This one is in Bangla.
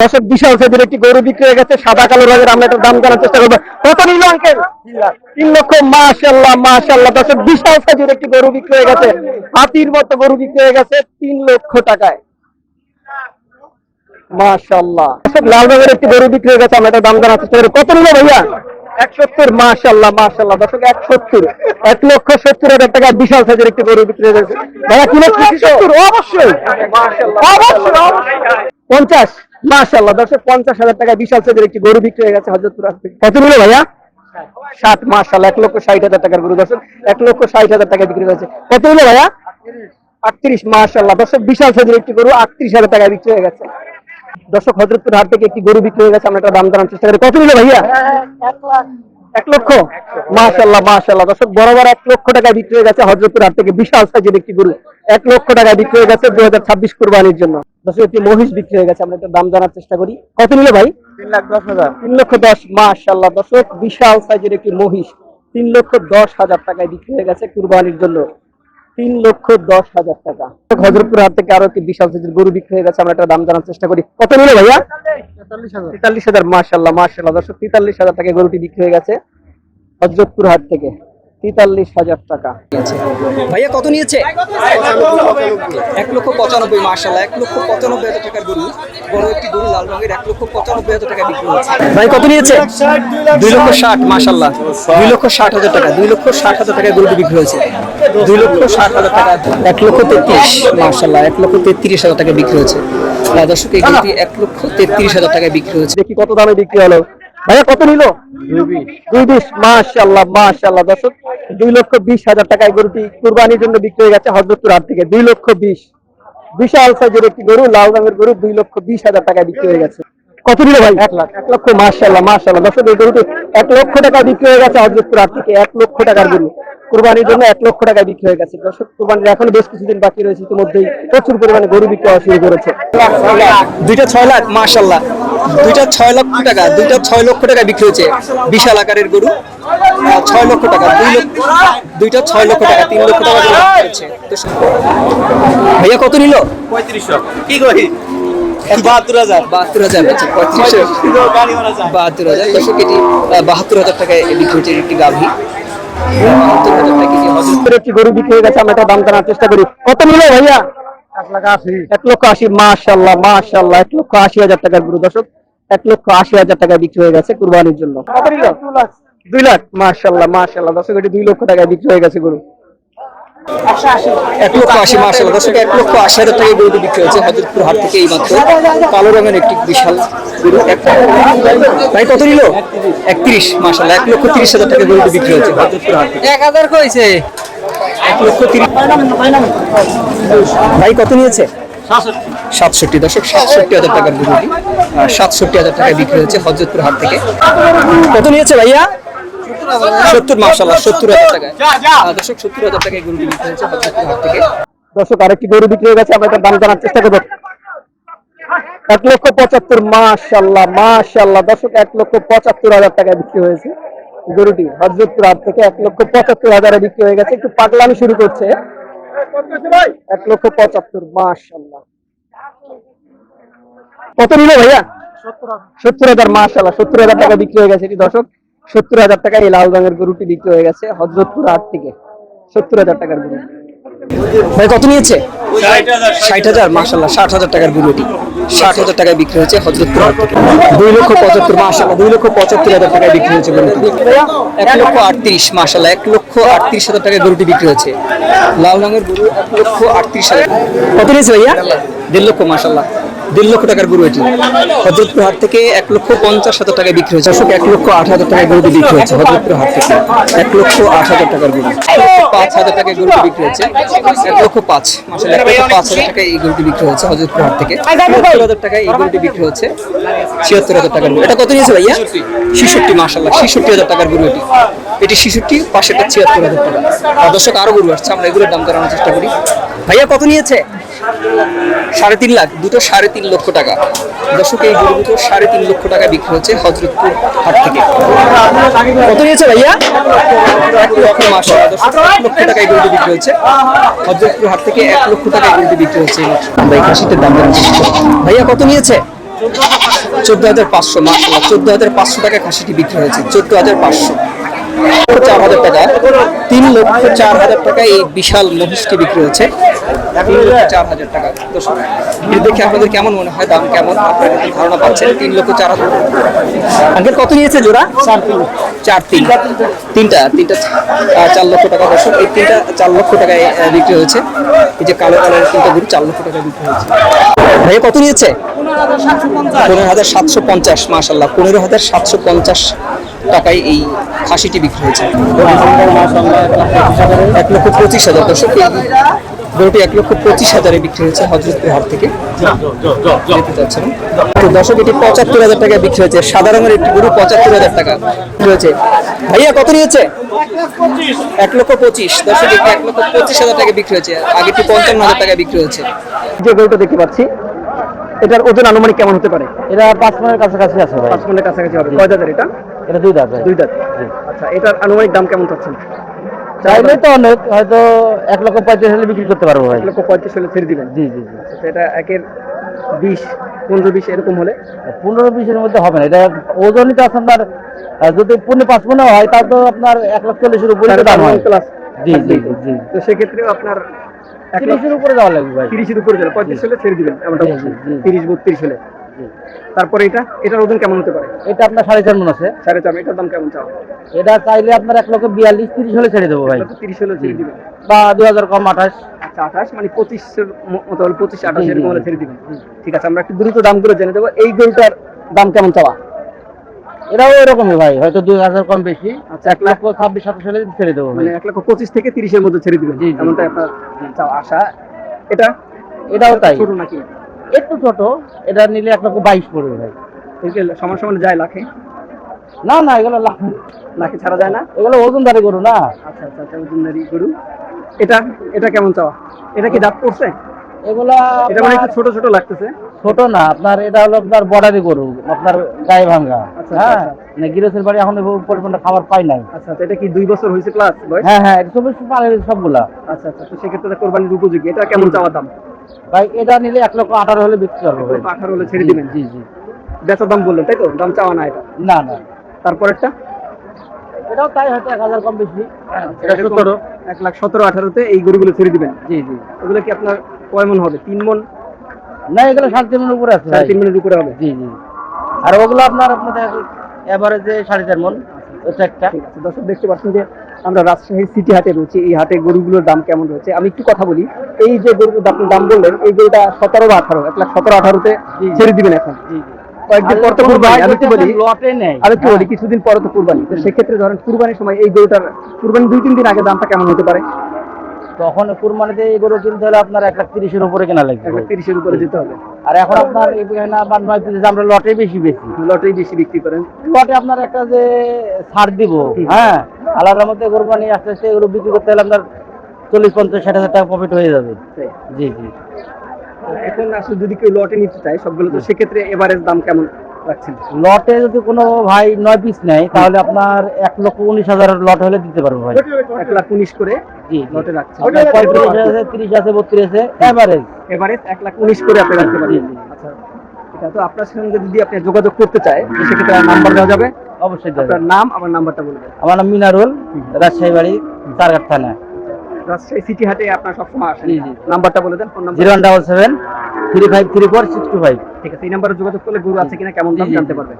দর্শক বিশাল সাইজের একটি গরু বিক্রি হয়ে গেছে সাদা কালো রঙের। আমরা একটা দাম জানার চেষ্টা করবো। কত নিল আঙ্কেল? 3 লক্ষ। মাশাআল্লাহ মাশাআল্লাহ। দর্শক বিশাল সাইজের একটি গরু বিক্রি হয়ে গেছে, হাতির মতো গরু বিক্রি হয়ে গেছে 3 লক্ষ টাকায়। মাশাআল্লাহ। দর্শক লাল রঙের একটি গরু বিক্রি হয়ে গেছে, আমরা একটা দাম জানার চেষ্টা করি। কত নিল ভাইয়া? 170। মাশাআল্লাহ মাশাআল্লাহ। দর্শক 170, 1,70,000 টাকা বিশাল সাইজের একটি গরু বিক্রি হয়ে গেছে। ভাইয়া কিলো 70? অবশ্যই। মাশাআল্লাহ অবশ্যই। 50। মাশাআল্লাহ। দর্শক 50,000 টাকা বিশাল সাইজের একটি গরু বিক্রি হয়ে গেছে হযরতপুর হাট থেকে। কত নিল ভাইয়া? 60। মাশাআল্লাহ 1,60,000 টাকার গরু। দর্শক 1,60,000 টাকা বিক্রি হয়েছে। কত নিল ভাইয়া? 38। মাশাআল্লাহ। দর্শক বিশাল সাইজের একটি গরু 38,000 টাকা বিক্রি হয়ে গেছে। দর্শক হযরতপুর হাট থেকে একটি গরু বিক্রি হয়ে গেছে, আমরা একটা দাম জানার চেষ্টা করি। কত নিল ভাইয়া? 1 লক্ষ। মাশাআল্লাহ মাশাআল্লাহ। দর্শক বরাবর 1 লক্ষ টাকা বিক্রি হয়ে গেছে হযরতপুর হাট থেকে বিশাল সাইজের একটি গরু 1 লক্ষ টাকা বিক্রি হয়ে গেছে 2026 কুরবানির জন্য। দর্শক একটি মহিষ বিক্রি হয়ে গেছে, আমরা একটা দাম জানার চেষ্টা করি। কত নিল ভাই? 3,10,000। 3,10,000। মাশাআল্লাহ। দর্শক বিশাল সাইজের একটি মহিষ 3,10,000 টাকায় বিক্রি হয়ে গেছে কুরবানির জন্য। 3,10,000 টাকা। হযরতপুর হাট থেকে আরো একটি বিশাল সাইজের গরু বিক্রি হয়ে গেছে, আমরা একটা দাম জানার চেষ্টা করি। কত নিল ভাইয়া? 43,000। মাশাআল্লাহ মাশাআল্লাহ। দর্শক 43,000 টাকায় গরুটি বিক্রি হয়ে গেছে হযরতপুর হাট থেকে। 43,000 টাকা। ভাইয়া কত নিয়েছে? 1,95,000। মাশাআল্লাহ 1,95,000 টাকার গরু, বড় একটি গরু লাল রঙের 1,95,000 টাকা বিক্রি হচ্ছে। ভাই কত নিয়েছে? 2,60,000। মাশাআল্লাহ 2,60,000 টাকা, 2,60,000 টাকায় গরুটি বিক্রি হয়েছে। 2,60,000 টাকা। 1,33,000। মাশাআল্লাহ 1,33,000 টাকা বিক্রি হয়েছে। দর্শক এই গরুটি 1,33,000 টাকায় বিক্রি হয়েছে। দেখি কত দামে বিক্রি হলো। ভাইয়া কত নিল? 2,20,000। মাশাআল্লাহ মাশাআল্লাহ। দর্শক 2,20,000 টাকায় গরুটি কুরবানির জন্য বিক্রি হয়ে গেছে হযরতপুর হাট থেকে। 2,20,000। বিশাল সাইজের একটি গরু, লাল রঙের গরু 2,20,000 টাকায় বিক্রি হয়ে গেছে। কত নিল ভাই? 1 লাখ। 1 লক্ষ। মাশাআল্লাহ মাশাআল্লাহ। দর্শক এই গরুটি 1 লক্ষ টাকা বিক্রি হয়ে গেছে হযরতপুর হাট থেকে। 1 লক্ষ টাকার গরু কুরবানির জন্য 1 লক্ষ টাকায় বিক্রি হয়ে গেছে। দর্শক কুরবানির এখন বেশ কিছুদিন বাকি রয়েছে, ইতিমধ্যেই প্রচুর পরিমাণে গরু বিক্রি হওয়া শুরু করেছে। দুইটা 6 লাখ। মাশাআল্লাহ দুইটা 6 লক্ষ টাকা, দুইটা 6 লক্ষ টাকা বিক্রি হয়েছে। বিশাল আকারের গরু 6 লক্ষ টাকা, দুইটা 6 লক্ষ টাকা, 3 লক্ষ টাকা বিক্রি হয়েছে। ভাইয়া কত নিল? 3500। কি করি? 72,000। 72,000 আছে। 72,000। দর্শক এটি 72,000 টাকায় বিক্রি হচ্ছে একটি গাভী। 72,000 টাকা কেজি। হযরতপুর একটি গরু বিক্রি হয়ে গেছে, আমরা একটা দাম জানার চেষ্টা করি। কত নিল ভাইয়া? 1,80,000। 1,80,000। মাশাআল্লাহ মাশাআল্লাহ 1,80,000 টাকার গরু। দর্শক 1,80,000 টাকায় বিক্রি হয়ে গেছে কুরবানির জন্য। কত নিল? 2 লাখ। মাশাআল্লাহ মাশাআল্লাহ। দর্শক এটি 2 লক্ষ টাকায় বিক্রি হয়ে গেছে গরু। 1,80,000। মাশাআল্লাহ দর্শক 1,80,000 টাকায় গরুটি বিক্রি হয়েছে হযরতপুর হাট থেকে এই মাত্র। কালো রঙের একটি বিশাল গরু। ভাই কত নিল? 31। মাশাআল্লাহ 1,30,000 টাকায় গরুটি বিক্রি হয়েছে হযরতপুর হাট থেকে। 1,000 কইছে। 1,30,000। ভাই কত নিয়েছে? 67। দর্শক 67,000 টাকার গরুটি 67,000 টাকায় বিক্রি হয়েছে হযরতপুর হাট থেকে। কত নিয়েছে ভাইয়া? 70। মাশাআল্লাহ 70,000 টাকায়। দর্শক 70,000 টাকায় গরুটি বিক্রি হয়েছে হযরতপুর হাট থেকে। দর্শক আরেকটি গরু বিক্রি হয়ে গেছে, আমরা একটা দাম জানার চেষ্টা করবো। 1,75,000। মাশাআল্লাহ মাশাআল্লাহ। দর্শক 1,75,000 টাকায় বিক্রি হয়েছে গরুটি হযরতপুর হাট থেকে। 1,75,000 বিক্রি হয়ে গেছে। একটু পাগলামি শুরু করছে। 1,75,000। মাশাআল্লাহ। কত নিল ভাইয়া? 70,000। মাশাআল্লাহ 70,000 টাকা বিক্রি হয়ে গেছে। এটি দর্শক 70,000 টাকায় এই লাল রঙের গরুটি বিক্রি হয়ে গেছে হযরতপুর হাট থেকে। 70,000 টাকার গরু। ভাই কত নিয়েছে? 60,000। মাশাআল্লাহ 60,000 টাকার গরু এটি 60,000 টাকায় বিক্রি হয়েছে হযরতপুর হাট থেকে। 2,75,000। মাশাআল্লাহ 2,75,000 টাকায় বিক্রি হয়েছে গরুটি। 1,38,000। মাশাআল্লাহ 1,38,000 টাকায় গরুটি বিক্রি হয়েছে। লাল রঙের গরু 1,38,000। কত নিয়েছে ভাইয়া? 1.5 লক্ষ। মাশাআল্লাহ 1.5 লক্ষ টাকার গরু এটি হযরতপুর হাট থেকে 1,50,000 টাকায় বিক্রি হয়েছে। দর্শক 1,08,000 টাকায় গরুটি বিক্রি হয়েছে হযরতপুর হাট থেকে। 1,08,000 টাকার গরু। 5,000 টাকায় গরুটি বিক্রি হয়েছে। 1,05,000। মাশাআল্লাহ 1,05,000 টাকায় এই গরুটি বিক্রি হয়েছে হযরতপুর হাট থেকে। 70,000 টাকায় এই গরুটি বিক্রি হচ্ছে। 76,000 টাকার গরু। এটা কত নিয়েছে ভাইয়া? 66। মাশাআল্লাহ 66,000 টাকার গরু এটি। এটি 66, পাশেটা 76,000 টাকা। দর্শক আরো গরু আসছে, আমরা এগুলোর দাম জানানোর চেষ্টা করি। ভাইয়া কত নিয়েছে? 3.5 লাখ। দুটো 3.5 লক্ষ টাকা। দর্শক এই গরু দুটো 3.5 লক্ষ টাকা বিক্রি হচ্ছে হযরতপুর হাট থেকে। কত নিয়েছে ভাইয়া? 1 লক্ষ। মাশাআল্লাহ দর্শক 1 লক্ষ টাকায় গরুটি বিক্রি হচ্ছে হযরতপুর হাট থেকে। 1 লক্ষ টাকায় গরুটি বিক্রি হচ্ছে। আমরা এই খাসিটার দাম জানছি। ভাইয়া কত নিয়েছে? 14,500 মাশাআল্লাহ, 14,500 টাকা খাসিটি বিক্রি হয়েছে। 14,500, 4,000 টাকা, 3,04,000 টাকা এই বিশাল মহিষটি বিক্রি হয়েছে। 3,04,000 টাকা। দর্শক, এটা দেখে আপনাদের কেমন মনে হয়, দাম কেমন আপনারা কিন্তু ধারণা পাচ্ছেন। 3,04,000। আঙ্কেল কত নিয়েছে জোড়া? 4-3, তিনটা 4 লক্ষ টাকা। দর্শক, এই তিনটা 4 লক্ষ টাকায় বিক্রি হয়েছে। এই যে কালো কালারের তিনটা গরু 4 লক্ষ টাকায় বিক্রি হয়েছে। ভাইয়া কত নিয়েছে? 15,750 মাশাআল্লাহ, 15,750 টাকায় এই খাসিটি বিক্রি হয়েছে। 1,25,000। দর্শক, এই গরুটি 1,25,000 বিক্রি হয়েছে হযরতপুর হাট থেকে। দেখতে পাচ্ছেন তো দর্শক, এটি 75,000 টাকায় বিক্রি হয়েছে। সাদা রঙের একটি গরু 75,000 টাকা বিক্রি হয়েছে। ভাইয়া কত নিয়েছে? 1,25,000। দর্শক, এটি 1,25,000 টাকায় বিক্রি হয়েছে। আগেটি 55,000 টাকায় বিক্রি হয়েছে। যে গরুটা দেখতে পাচ্ছি, এটার ওজন আনুমানিক কেমন হতে পারে? এটা 5 মনের কাছাকাছি আছে ভাই। 5 মনের কাছাকাছি হবে। কয় দাঁতের এটা? এটা 2 দাঁত ভাই। 2 দাঁত। আচ্ছা, এটার আনুমানিক দাম কেমন চাচ্ছেন? চাইলে তো অনেক, হয়তো 1,35,000 হলে বিক্রি করতে পারবো ভাই। 1,35,000 হলে ছেড়ে দিবেন? জি জি জি। আচ্ছা, এটা একের 20, 15-20 এরকম হলে? 15-20 এর মধ্যে হবে না। এটা ওজনই তো আছে আপনার, যদি 5 মনে হয় তাও তো আপনার 1,40,000 উপরে তো দাম হয়। জি জি জি জি। তো সেক্ষেত্রে আপনার 30-এর উপরে যাওয়া লাগবে ভাই। 30-এর উপরে যাবে। 35 হলে ছেড়ে দিবেন এমনটা জি, বলছেন? জি, জি। 30-32 হলে। তারপরে এটার ওজন কেমন হতে পারে? এটা আপনার 4.5 মন আছে। 4.5। এটার দাম কেমন চাও? এটা চাইলে আপনার 1,42,30 হলে ছেড়ে দেবো ভাই। 30 হলে ছেড়ে দিবেন? বা 2,000 কম 28। আচ্ছা, 28 মানে 25-এর মতো হলে 25-28 এরকম হলে ছেড়ে দিবেন। ঠিক আছে, আমরা একটু দ্রুত দামগুলো জেনে দেবো। এই গরুটার দাম কেমন চাওয়া? এটাও এরকমই ভাই, হয়তো 2,000 কম বেশি। আচ্ছা, 1,26,27 হলে ছেড়ে দেবো ভাই। মানে 1,25,000 থেকে 30-এর মধ্যে ছেড়ে দিবেন, জি, জি। এমনটাই আপনার চাওয়া আশা। এটাও তাই। ছোট নাকি? একটু ছোট। এটা নিলে 1,22,000 পড়বে ভাই। সমান সমান যায় লাখে? না না, এগুলো লাখে ছাড়া যায় না? এগুলো ওজনদারি গরু না। আচ্ছা আচ্ছা আচ্ছা, ওজনদারি গরু। এটা কেমন চাওয়া? এটা কি দাঁত পড়ছে? এগুলা এটা মানে একটু ছোট ছোট লাগতেছে। ছোট না, আপনার এটা হলো আপনার বর্ডারি গরু, আপনার গায়ে ভাঙ্গা। আচ্ছা, হ্যাঁ, আচ্ছা। মানে গিরসের বাড়ি এখন পরিমাণটা খাবার পাই নাই। আচ্ছা, তো এটা কি 2 বছর হয়েছে প্লাস বয়স? হ্যাঁ হ্যাঁ, এটা পারে সবগুলা। আচ্ছা আচ্ছা, তো সেক্ষেত্রে কোরবানির উপযোগী। এটা কেমন চাওয়া দাম? ভাই এটা নিলে 1,18,000 হলে বিক্রি করবো ভাই। 18 হলে ছেড়ে দিবেন? জি জি। বেচা দাম বললেন তাই তো? দাম চাওয়া না এটা? না না, তারপরেরটা? এটাও তাই, হয়তো 1,000 কম বেশি। এটা এরকম 17। 1,17-18-তে এই গরুগুলো ছেড়ে দিবেন? জি জি। ওগুলো কি আপনার কয় মন হবে? 3 মন? না, এগুলো 3.5 মনের উপরে আছে ভাই। 3.5 মনের উপরে হবে? জি জি। আর ওগুলো আপনার এভারেজে 4.5 মন। ওটা একটা। ঠিক আছে, দর্শক দেখতে পাচ্ছেন যে আমরা রাজশাহীর সিটি হাটে রয়েছে। এই হাটে গরুগুলোর দাম কেমন রয়েছে আমি একটু কথা বলি। এই যে গরুর আপনি দাম বললেন, এই গরুটা 17 বা 18, 1,17-18-তে ছেড়ে দিবেন এখন? জি জি। কয়েকদিন পর তো কুরবানি। আমি একটু বলি, লটে নেই। কিছুদিন পরে তো কুরবানি। তো সেক্ষেত্রে ধরেন কুরবানির সময় এই গরুটার কুরবানি 2-3 দিন আগে দামটা কেমন হতে পারে? তখন কুরবানিতে এই গরু কিনতে হলে আপনার 1,30,000 উপরে কেনা লাগবে। 1,30-এর উপরে যেতে হবে। আর এখন আপনার এখানে আবার 9 পিস আমরা লটে বেশি লটেই বেশি বিক্রি করেন? লটে আপনার একটা যে ছাড় দিব, হ্যাঁ, আলাদার মধ্যে কোরবানি আস্তে আস্তে এগুলো বিক্রি করতে হলে আপনার 40-50-60,000 টাকা প্রফিট হয়ে যাবে। জি জি। এখন আসলে যদি কেউ লটে নিতে চায় সবগুলো, তো সেক্ষেত্রে এভারেজ দাম কেমন রাখছেন? লটে যদি কোনো ভাই 9 পিস নেয় তাহলে আপনার 1,19,000 লট হলে দিতে পারবো ভাই। 1,19,000 করে জি লটে রাখছেন? 35 আছে, 30 আছে, 32 আছে, এভারেজ। এভারেজ 1,19,000 করে আপনি রাখতে পারেন? আচ্ছা, এটা তো আপনার সঙ্গে যদি আপনি যোগাযোগ করতে চায়, তো সেক্ষেত্রে নাম্বার দেওয়া যাবে? অবশ্যই দেবে। আপনার নাম আবার নাম্বারটা বলবেন। আমার নাম মিনারুল, রাজশাহী বাড়ি, চারঘাট থানা। রাজশাহী সিটি হাটে আপনার সবসময় আসেন? জি, জি। নাম্বারটা বলে দেন। Phone number? 0177 3534 625। ঠিক আছে, এই নাম্বারে যোগাযোগ করলে গরু আছে কিনা কেমন দাম জি, জি, জানতে জি। পারবেন।